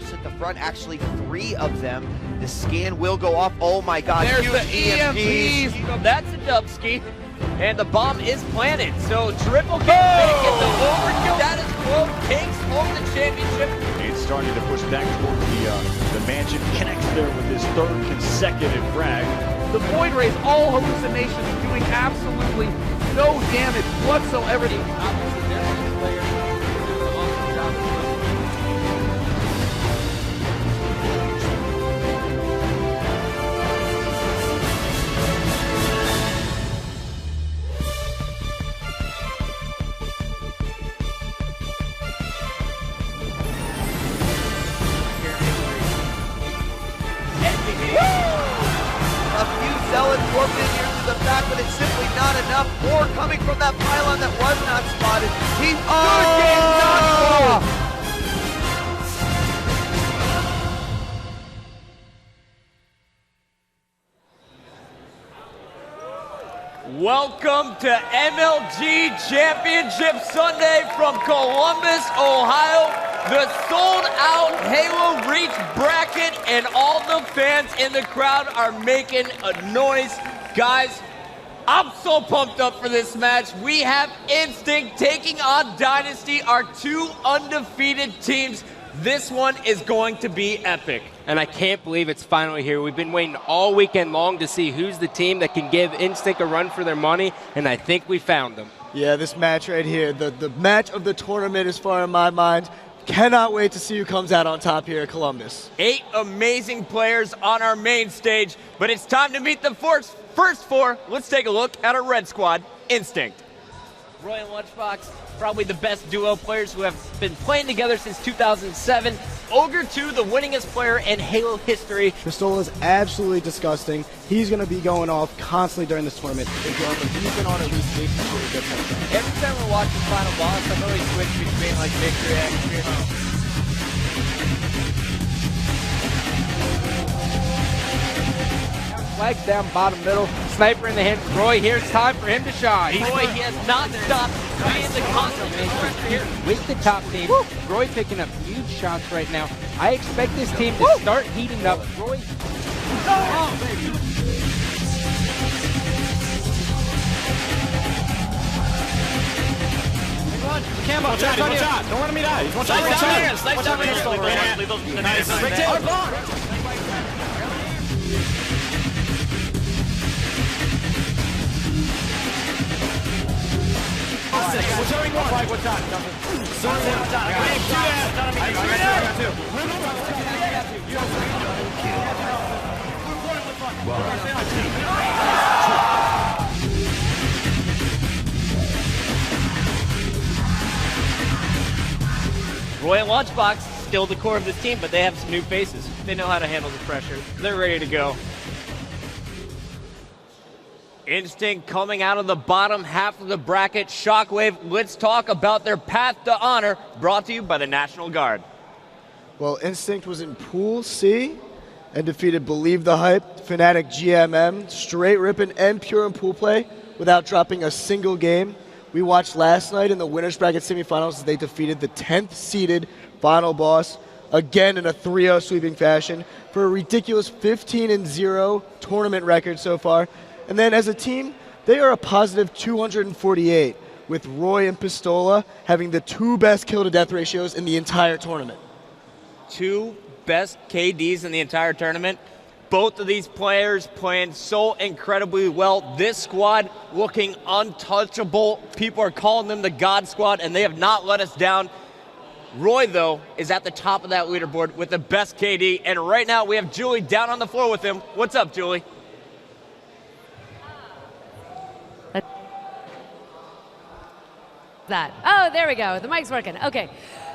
hosts at the front, actually 3 of them. The scan will go off. Oh my God, there's huge the EMPs. That's a dubski. And the bomb is planted. So triple K making the overkill. Status quo takes home the championship. It's starting to push back toward the mansion. Connects there with his 3rd consecutive frag. The Void Rays, all hallucinations, doing absolutely no damage whatsoever. Obviously, their best player doing an awesome job as well. A few zealots warped in here to the back, but it's simply not enough. More coming from that pylon that was not spotted. He's Welcome to MLG Championship Sunday from Columbus, Ohio. The sold-out Halo Reach bracket, and all the fans in the crowd are making a noise. Guys, I'm so pumped up for this match. We have Instinct taking on Dynasty, our 2 undefeated teams. This one is going to be epic. And I can't believe it's finally here. We've been waiting all weekend long to see who's the team that can give Instinct a run for their money, and I think we found them. Yeah, this match right here, the match of the tournament as far in my mind. Cannot wait to see who comes out on top here at Columbus. 8 amazing players on our main stage, but it's time to meet the first 4. Let's take a look at our red squad, Instinct. Roy and Lunchbox, probably the best duo players who have been playing together since 2007. Ogre 2, the winningest player in Halo history. Pistola is absolutely disgusting. He's going to be going off constantly during this tournament. He's been on at least 8 good matches. Every time we're watching Final Boss, I'm always switching between like Victory X. Flags down bottom middle, sniper in the hand. Roy, here it's time for him to shine. Roy, he has not stopped being the constant pressure here. With the top team, Roy picking up huge shots right now. I expect this team to start heating up. Roy. Campbell, watch out, watch out. Don't let him die. Watch out, watch out. Roy and Lunchbox, still the core of this team, but they have some new faces. They know how to handle the pressure. They're ready to go. Instinct coming out of the bottom half of the bracket. Shockwave, let's talk about their path to honor, brought to you by the National Guard. Well, Instinct was in Pool C and defeated Believe the Hype, Fnatic GMM, straight ripping and pure in pool play without dropping a single game. We watched last night in the winners bracket semifinals as they defeated the 10th seeded final boss, again in a 3-0 sweeping fashion, for a ridiculous 15-0 tournament record so far. And then as a team, they are a positive 248, with Roy and Pistola having the 2 best kill-to-death ratios in the entire tournament. 2 best KDs in the entire tournament. Both of these players playing so incredibly well. This squad looking untouchable. People are calling them the God Squad, and they have not let us down. Roy, though, is at the top of that leaderboard with the best KD, and right now we have Julie down on the floor with him. What's up, Julie? That. Oh, there we go. The mic's working. Okay.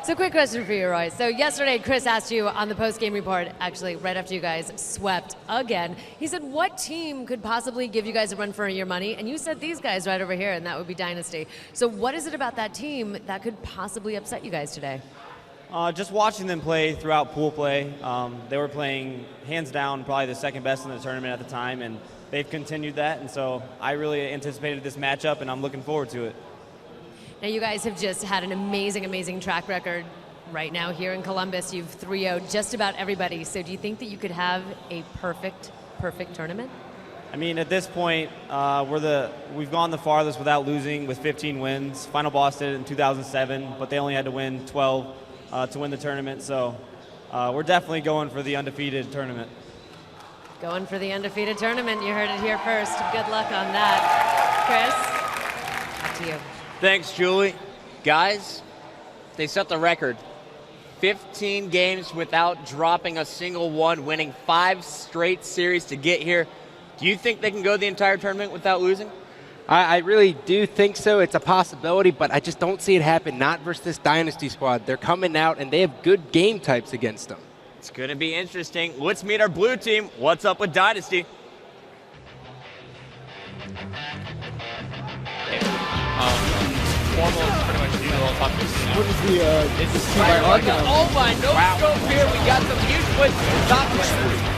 So quick question for you, Roy. So yesterday, Chris asked you on the post-game report, actually right after you guys swept again, he said, what team could possibly give you guys a run for your money? And you said these guys right over here, and that would be Dynasty. So what is it about that team that could possibly upset you guys today? Just watching them play throughout pool play. They were playing hands down probably the second best in the tournament at the time, and they've continued that. And so I really anticipated this matchup, and I'm looking forward to it. Now, you guys have just had an amazing, amazing track record Right now here in Columbus, you've 3-0'd just about everybody. So do you think that you could have a perfect tournament? I mean, at this point, we've gone the farthest without losing with 15 wins. Final Boss did it in 2007, but they only had to win 12 to win the tournament. So we're definitely going for the undefeated tournament. Going for the undefeated tournament. You heard it here first. Good luck on that. Chris, back to you. Thanks, Julie. Guys, they set the record. 15 games without dropping a single one, winning 5 straight series to get here. Do you think they can go the entire tournament without losing? I really do think so. It's a possibility, but I just don't see it happen, not versus this Dynasty squad. They're coming out, and they have good game types against them. It's going to be interesting. Let's meet our blue team. What's up with Dynasty? Formal is pretty much the world top 15 now. What is the team by Right, argument? oh my, no scope here. We got some huge wins from the top lane.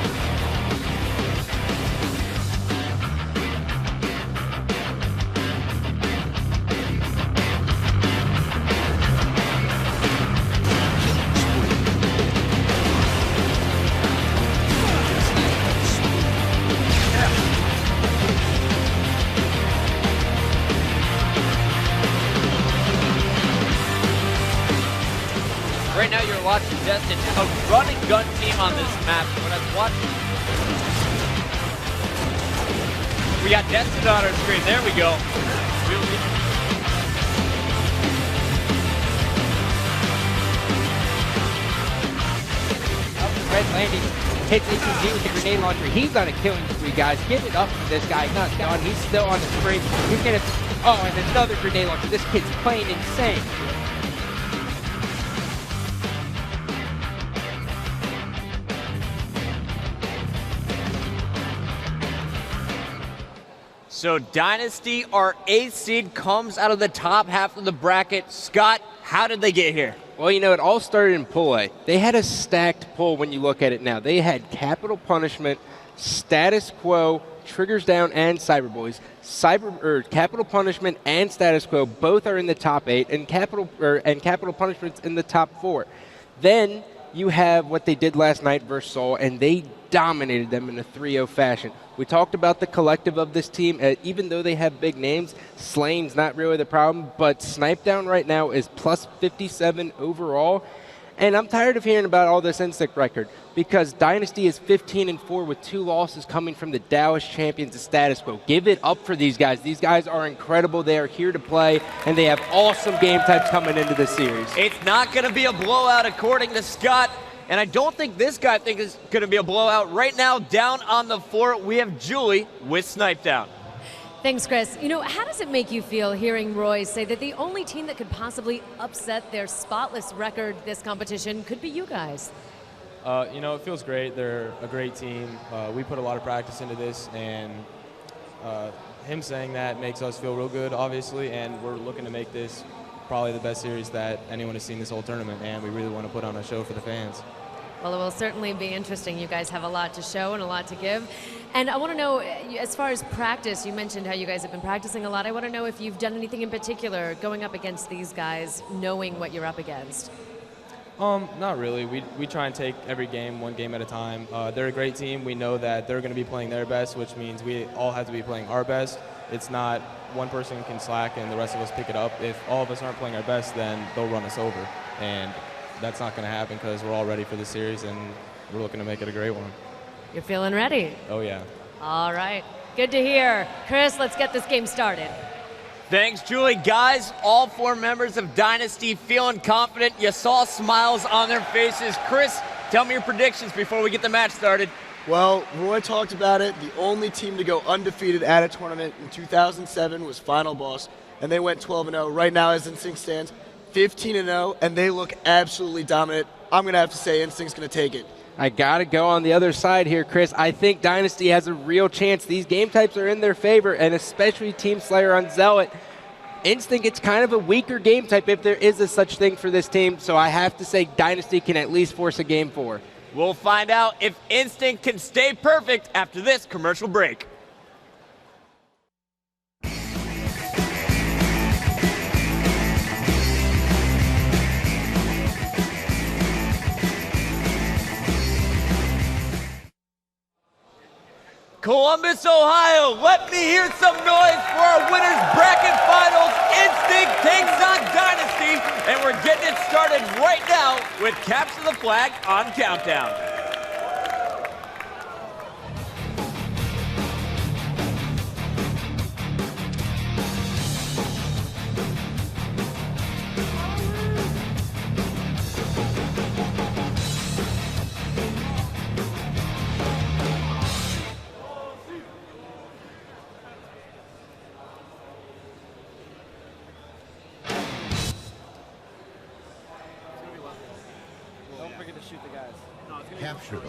Right now you're watching Destin, a run and gun team on this map. When I was watching, we got Destin on our screen. There we go. Red landing hits ATG with the grenade launcher. He's on a killing spree, guys. Give it up to this guy. Not done. He's still on the spree. He's gonna. Oh, and another grenade launcher. This kid's playing insane. So Dynasty, our 8th seed, comes out of the top half of the bracket. Scott, how did they get here? Well, you know, it all started in Pool A. They had a stacked pool when you look at it now. They had Capital Punishment, Status Quo, Triggers Down, and Cyberboys. Capital Punishment and Status Quo both are in the top 8, and Capital Punishment's in the top 4. Then you have what they did last night versus Seoul, and they dominated them in a 3-0 fashion. We talked about the collective of this team. Even though they have big names, Slane's not really the problem, but Snipe Down right now is plus 57 overall. And I'm tired of hearing about all this Instinct record because Dynasty is 15-4 with 2 losses coming from the Dallas champions of Status Quo. Give it up for these guys. These guys are incredible. They are here to play, and they have awesome game types coming into this series. It's not going to be a blowout according to Scott. And I don't think this guy thinks it's going to be a blowout. Right now, down on the floor, we have Julie with Snipe Down. Thanks, Chris. You know, how does it make you feel hearing Roy say that the only team that could possibly upset their spotless record this competition could be you guys? You know, it feels great. They're a great team. We put a lot of practice into this, and him saying that makes us feel real good, obviously, and we're looking to make this probably the best series that anyone has seen this whole tournament, and we really want to put on a show for the fans. Well, it will certainly be interesting. You guys have a lot to show and a lot to give. And I want to know, as far as practice, you mentioned how you guys have been practicing a lot. I want to know if you've done anything in particular going up against these guys, knowing what you're up against. Not really. We try and take every game, one game at a time. They're a great team. We know that they're going to be playing their best, which means we all have to be playing our best. It's not one person can slack and the rest of us pick it up. If all of us aren't playing our best, then they'll run us over. And that's not going to happen because we're all ready for the series and we're looking to make it a great one. You're feeling ready? Oh, yeah. All right. Good to hear. Chris, let's get this game started. Thanks, Julie. Guys, all 4 members of Dynasty feeling confident. You saw smiles on their faces. Chris, tell me your predictions before we get the match started. Well, Roy talked about it. The only team to go undefeated at a tournament in 2007 was Final Boss, and they went 12-0. Right now, as Instinct stands, 15-0, and they look absolutely dominant. I'm going to have to say Instinct's going to take it. I got to go on the other side here, Chris. I think Dynasty has a real chance. These game types are in their favor, and especially Team Slayer on Zealot. Instinct, it's kind of a weaker game type if there is a such thing for this team, so I have to say Dynasty can at least force a game 4. We'll find out if Instinct can stay perfect after this commercial break. Columbus, Ohio, let me hear some noise for our winners bracket finals. Instinct takes on Dynasty, and we're getting it started right now with Capture the Flag on Countdown.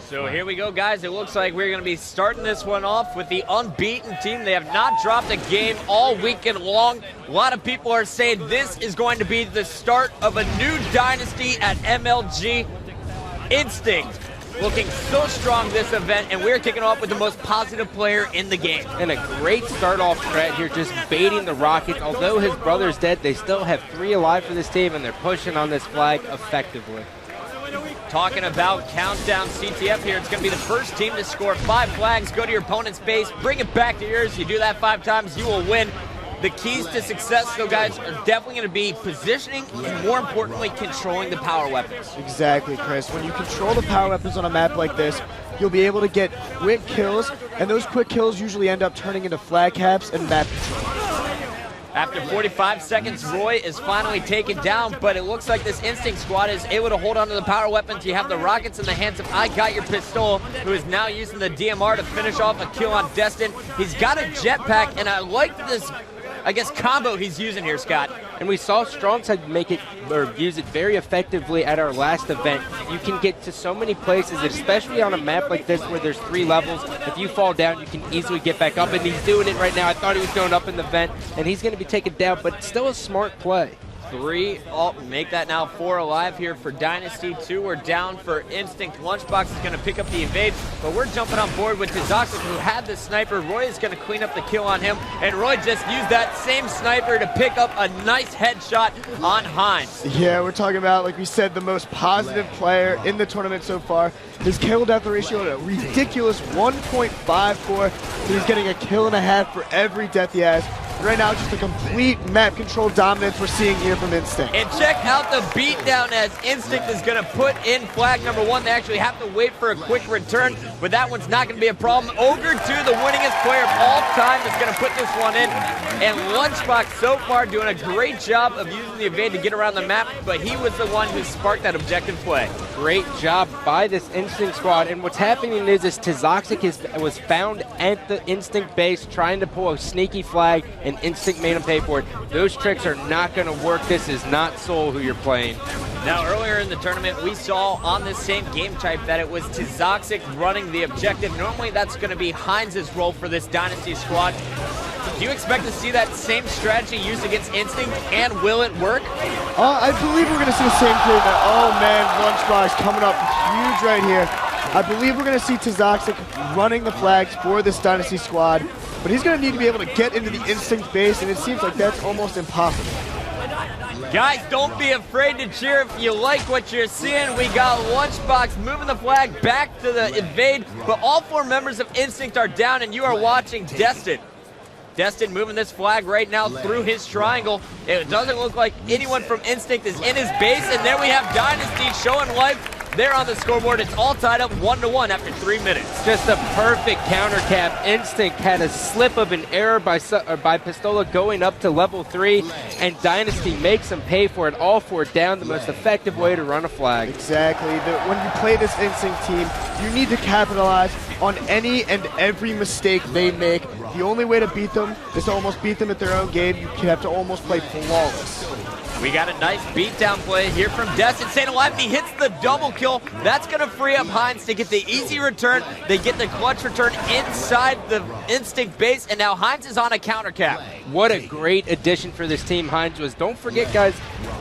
So here we go, guys. It looks like we're going to be starting this one off with the unbeaten team. They have not dropped a game all weekend long. A lot of people are saying this is going to be the start of a new dynasty at MLG. Instinct looking so strong this event, and we're kicking off with the most positive player in the game. And a great start-off strat here, just baiting the Rockets. Although his brother's dead, they still have 3 alive for this team, and they're pushing on this flag effectively. Talking about Countdown CTF here, it's going to be the first team to score 5 flags, go to your opponent's base, bring it back to yours. You do that 5 times, you will win. The keys to success, though, guys, are definitely going to be positioning and, more importantly, controlling the power weapons. Exactly, Chris. When you control the power weapons on a map like this, you'll be able to get quick kills, and those quick kills usually end up turning into flag caps and map control. After 45 seconds, Roy is finally taken down, but it looks like this Instinct squad is able to hold on to the power weapons. You have the Rockets in the hands of I Got Your Pistol, who is now using the DMR to finish off a kill on Destin. He's got a jetpack, and I like this, I guess, combo he's using here, Scott. And we saw Strongside make it, or use it very effectively at our last event. You can get to so many places, especially on a map like this where there's 3 levels. If you fall down, you can easily get back up, and he's doing it right now. I thought he was going up in the vent, and he's going to be taken down, but still a smart play. 3, make that now 4 alive here for Dynasty. 2 are down for Instinct. Lunchbox is going to pick up the evade, but we're jumping on board with Tizoxic, who had the sniper. Roy is going to clean up the kill on him, and Roy just used that same sniper to pick up a nice headshot on Hines. Yeah, we're talking about, like we said, the most positive player in the tournament so far. His kill-death ratio at a ridiculous 1.54, so he's getting a kill and a half for every death he has. Right now, just a complete map control dominance we're seeing here from Instinct. And check out the beatdown as Instinct is going to put in flag number 1. They actually have to wait for a quick return, but that one's not going to be a problem. Ogre 2, the winningest player of all time, is going to put this one in. And Lunchbox so far doing a great job of using the evade to get around the map, but he was the one who sparked that objective play. Great job by this Instinct squad. And what's happening is Tizoxic was found at the Instinct base trying to pull a sneaky flag, and Instinct made him pay for it. Those tricks are not going to work. This is not Soul who you're playing. Now, earlier in the tournament, we saw on this same game type that it was Tizoxic running the objective. Normally, that's going to be Hines' role for this Dynasty squad. Do you expect to see that same strategy used against Instinct, and will it work? I believe we're going to see the same thing. Oh, man, Lunchbox coming up huge right here. I believe we're going to see Tizoxic running the flags for this Dynasty squad, but he's going to need to be able to get into the Instinct base, and it seems like that's almost impossible. Guys, don't be afraid to cheer if you like what you're seeing. We got Lunchbox moving the flag back to the evade, but all 4 members of Instinct are down, and you are watching Destin. Destin moving this flag right now through his triangle. It doesn't look like anyone from Instinct is in his base, and there we have Dynasty showing life. There on the scoreboard, it's all tied up 1-1 after 3 minutes. Just a perfect counter cap. Instinct had a slip of an error by Pistola going up to level 3, and Dynasty makes him pay for it. All 4 down, the most effective way to run a flag. Exactly. When you play this Instinct team, you need to capitalize on any and every mistake they make. The only way to beat them is to almost beat them at their own game. You have to almost play flawless. We got a nice beatdown play here from Destin. Staying alive, he hits the double kill. That's going to free up Hines to get the easy return. They get the clutch return inside the Instinct base, and now Hines is on a counter cap. What a great addition for this team Hines was. Don't forget, guys,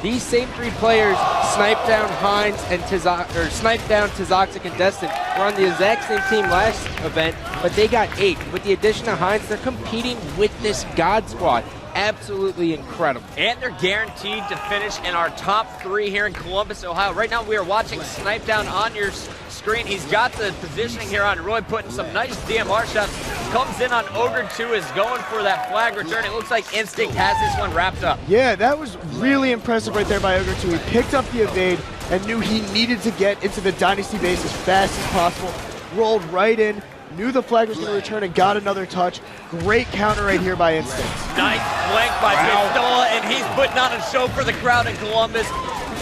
these same 3 players sniped down Hines and sniped down Tizoxic and Destin. We're on the exact same team last event, but they got 8. With the addition of Hines, they're competing with this God squad. absolutely incredible. And they're guaranteed to finish in our top 3 here in Columbus, Ohio. Right now we are watching Snipe Down on your screen. He's got the positioning here on Roy, putting some nice DMR shots. Comes in on Ogre 2, is going for that flag return. It looks like Instinct has this one wrapped up. Yeah, that was really impressive right there by Ogre 2. He picked up the evade and knew he needed to get into the Dynasty base as fast as possible. Rolled right in, knew the flag was going to return and got another touch. Great counter right here by Instinct. Nice flank by Pistola, and he's putting on a show for the crowd in Columbus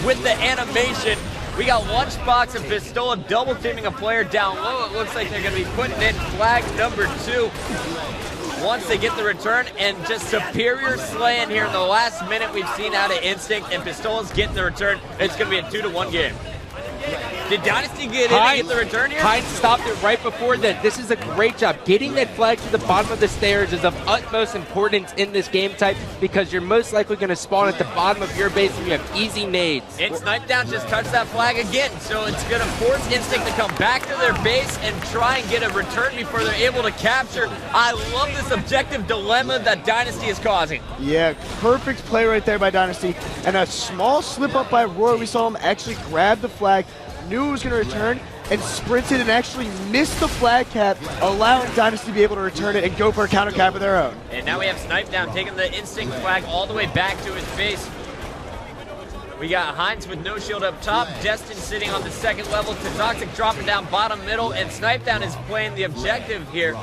with the animation. We got Lunchbox and Pistola double teaming a player down low. It looks like they're going to be putting in flag number 2 once they get the return, and just superior slaying here in the last minute we've seen out of Instinct, and Pistola's getting the return. It's going to be a 2-1 game. Did Dynasty get in and get the return here? Hines stopped it right before that. This is a great job. Getting that flag to the bottom of the stairs is of utmost importance in this game type because you're most likely going to spawn at the bottom of your base and you have easy nades. And Snipe Down just touched that flag again, so it's going to force Instinct to come back to their base and try and get a return before they're able to capture. I love this objective dilemma that Dynasty is causing. Yeah, perfect play right there by Dynasty. And a small slip up by Roy. We saw him actually grab the flag, knew it was going to return, and sprinted and actually missed the flag cap, allowing Dynasty to be able to return it and go for a counter cap of their own. And now we have Snipe Down taking the Instinct flag all the way back to his base. We got Hines with no shield up top, Destin sitting on the second level, Toxic dropping down bottom middle, and Snipe Down is playing the objective here.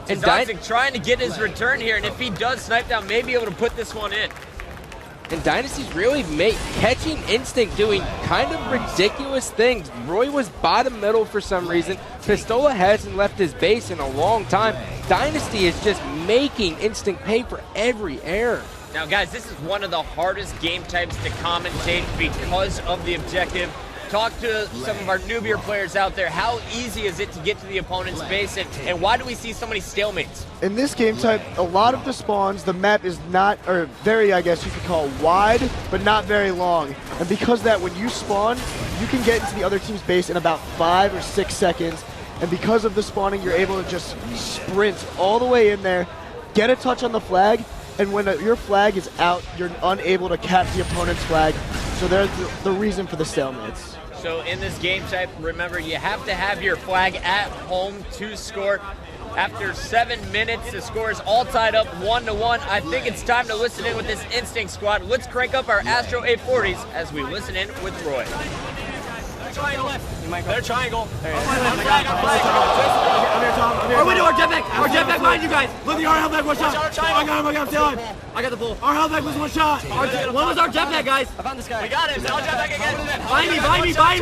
And Toxic trying to get his return here, and if he does, Snipe Down may be able to put this one in. And Dynasty's really catching Instinct doing kind of ridiculous things. Roy was bottom middle for some reason. Pistola hasn't left his base in a long time. Dynasty is just making Instinct pay for every error. Now guys, this is one of the hardest game types to commentate because of the objective. Talk to some of our newbier players out there. How easy is it to get to the opponent's base, and why do we see so many stalemates? In this game type, a lot of the spawns, the map is not, or very, I guess you could call it wide, but not very long. And because of that, when you spawn, you can get into the other team's base in about 5 or 6 seconds. And because of the spawning, you're able to just sprint all the way in there, get a touch on the flag, and when your flag is out, you're unable to cap the opponent's flag. So there's the reason for the stalemates. So in this game type, remember, you have to have your flag at home to score. After 7 minutes, the score is all tied up 1-1. I think it's time to listen in with this Instinct squad. Let's crank up our Astro 840s as we listen in with Roy. Triangle left. They're triangle. Our window, our jetpack behind you guys. Look, our health back, one shot. I got him, stay alive. I got the bull. Our health back was one shot. One was our jetpack, guys. I found this guy. We got him. Our jetpack again. Behind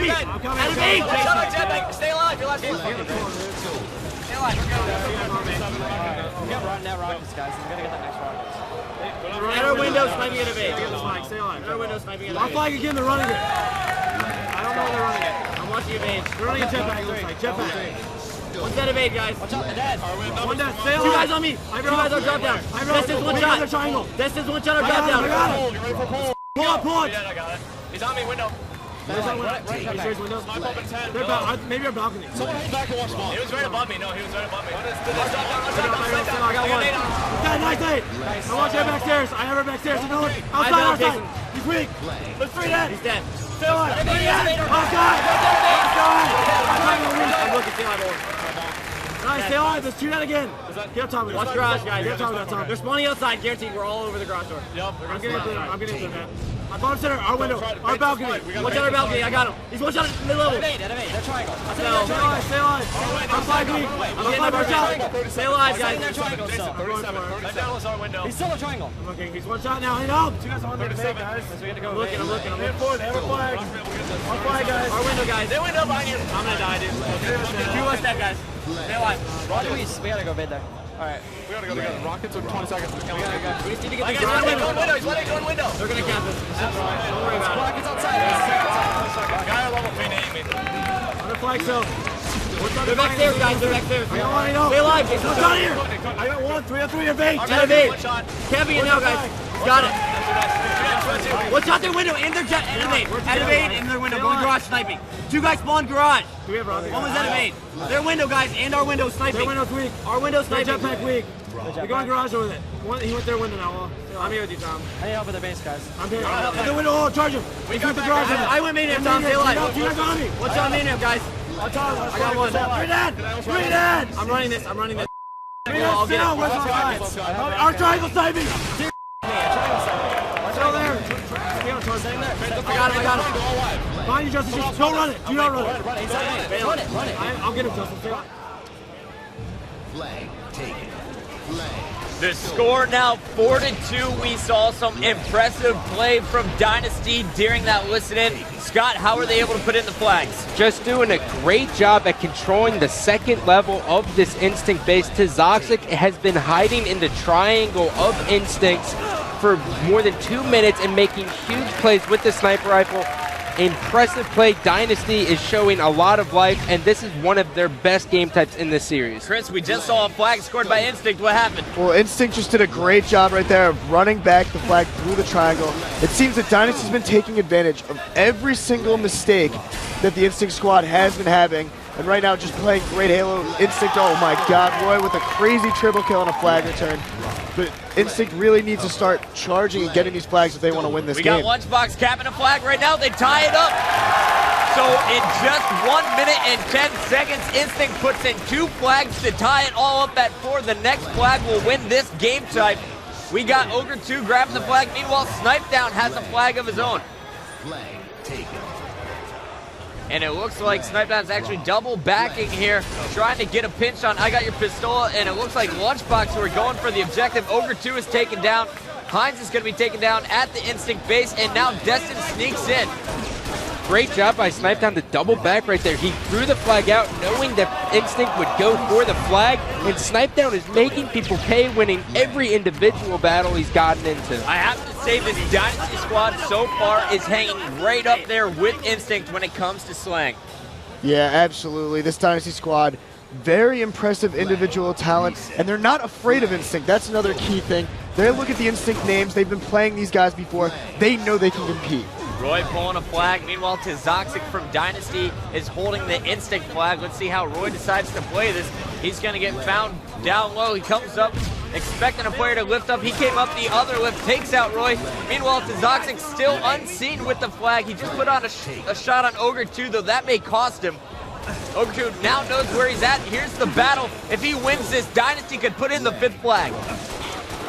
me. I'm coming. Out of eight. Shot our jetpack. Stay alive. Your last game. Stay alive. We got net rockets, guys. We gotta get that next rocket. At our window, sniping at evade. Stay alive. At our window, sniping at evade. Our flag again, they're running it. I don't know where they're running it. I'm watching evade. They're running a jetpack, it looks like. Jetpack. One's dead evade, guys. Watch out, they're dead. One dead. Stay alive. Two guys on me. Two guys on drop down. Destin's one shot. Destin's one shot or drop down. You ready for pull? Pull up. Yeah, I got it. He's on me, window. Maybe our balcony. Someone hold back and watch ball. He was right above me. No, he was right above me. I got one. Okay, nice eight. I want you backstairs. I have her backstairs. Outside. He's weak. Let's free that. He's dead. Stay alive. Outside. I'm looking. Stay alive. Nice, stay alive. Let's shoot that again. Get up top with it. Watch garage, guys. Get up top. They're spawning outside. Guaranteed. We're all over the garage door. Yep. I'm getting into it, man. Our bottom center, our window, our balcony. Watch out our balcony, I got him. He's one shot at mid-level. They're triangle. Stay alive. I'm flag weak. I'm getting my shot. Stay alive, guys. They're triangle still. 37. That down was our window. He's still a triangle. I'm looking. He's one shot now. Hit up. Two guys on 37, guys. We got to go. I'm looking. They have a flag. Our flag, guys. Our window, guys. They window behind you. I'm gonna die, dude. Two less dead, guys. Stay alive. Roger, we gotta go mid there. Alright. We gotta go together. Rockets with 20 seconds. We need to get He's these window. He's letting go in window. They're gonna cap us. Don't worry about it. Rockets outside. Guy level grenade me. On the flag, so. They're backstairs, guys. They're backstairs. Stay alive, Jason. What's on here? I got one. 3 on 3 evade. Evade. Can't be in now, guys. Got it. Watch out their window and their jet. Evade in their window. Going garage sniping. 2 guys spawn garage. One was evade. Their window, guys, and our window sniping. Their window's weak. Our window's sniping. Jetpack weak. They're going garage with it. He went their window now. I'm here with you, Tom. I need help with their base, guys. I'm here. The window. Oh, charge him. We got the garage. I went main Tom. Stay alive. You guys on me. What's on main guys? I got one. Bring it in. I'm running this. I'll get it. Our triangle sniping. Still there. I got him. Find you, Justin. Just don't run it. Do not run it. Run it. I'll get him, Justin. Flag taken. The score now 4-2. We saw some impressive play from Dynasty during that listen-in. Scott, how were they able to put in the flags? Just doing a great job at controlling the second level of this Instinct base. Tizoxic has been hiding in the triangle of Instincts for more than 2 minutes and making huge plays with the sniper rifle. Impressive play. Dynasty is showing a lot of life, and this is one of their best game types in this series. Chris, we just saw a flag scored by Instinct. What happened? Well, Instinct just did a great job right there of running back the flag through the triangle. It seems that Dynasty's been taking advantage of every single mistake that the Instinct squad has been having, and right now just playing great Halo. Instinct, oh my god, Roy with a crazy triple kill on a flag return. But Instinct really needs to start charging and getting these flags if they want to win this game. We got Lunchbox capping a flag right now. They tie it up. So in just 1 minute and 10 seconds, Instinct puts in 2 flags to tie it all up at 4. The next flag will win this game type. We got Ogre 2 grabbing the flag. Meanwhile, Snipedown has a flag of his own. Flag taken. And it looks like Snipedown's actually double backing here, trying to get a pinch on I Got Your Pistola, and it looks like Lunchbox who are going for the objective. Ogre 2 is taken down. Hines is going to be taken down at the Instinct base, and now Destin sneaks in. Great job by Snipedown to double back right there. He threw the flag out knowing that Instinct would go for the flag, and Snipedown is making people pay, winning every individual battle he's gotten into. I have to say this Dynasty squad so far is hanging right up there with Instinct when it comes to slang. Yeah, absolutely. This Dynasty squad, very impressive individual talent, and they're not afraid of Instinct. That's another key thing. They look at the Instinct names. They've been playing these guys before. They know they can compete. Roy pulling a flag. Meanwhile, Tizoxic from Dynasty is holding the Instinct flag. Let's see how Roy decides to play this. He's going to get found down low. He comes up expecting a player to lift up. He came up the other lift, takes out Roy. Meanwhile, Tizoxic still unseen with the flag. He just put on a shot on Ogre 2, though that may cost him. Ogre 2 now knows where he's at. Here's the battle. If he wins this, Dynasty could put in the 5th flag.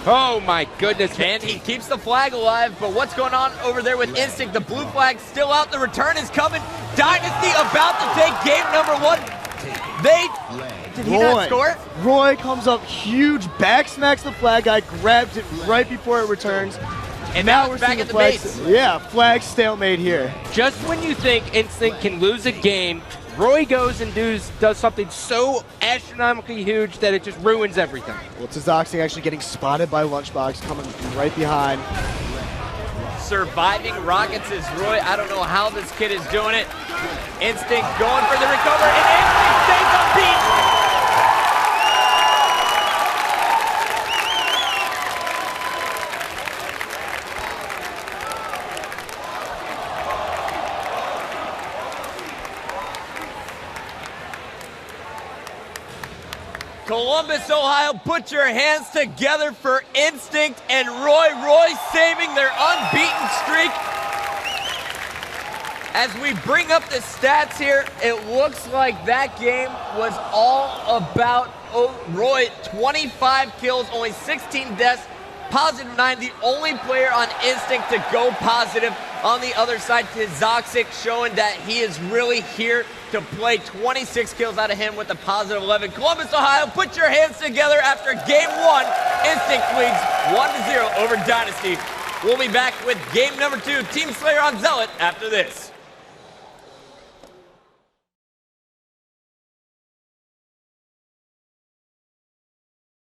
Oh my goodness. And he keeps the flag alive, but what's going on over there with Instinct? The blue flag's still out, the return is coming. Dynasty about to take game number 1. Did he not score it? Roy comes up huge, back smacks the flag guy, grabs it right before it returns. And now we're back at the base. Yeah, flag stalemate here. Just when you think Instinct can lose a game, Roy goes and does something so astronomically huge that it just ruins everything. Well, Tizoxic actually getting spotted by Lunchbox, coming right behind. Surviving rockets is Roy. I don't know how this kid is doing it. Instinct going for the recover, and Instinct stays unbeaten. Columbus, Ohio, put your hands together for Instinct and Roy saving their unbeaten streak. As we bring up the stats here, it looks like that game was all about Roy. 25 kills, only 16 deaths, positive 9, the only player on Instinct to go positive. On the other side, Tizoxic showing that he is really here to play. 26 kills out of him with a positive 11. Columbus, Ohio, put your hands together after game 1. Instinct leads 1-0 over Dynasty. We'll be back with game number 2, Team Slayer on Zealot, after this.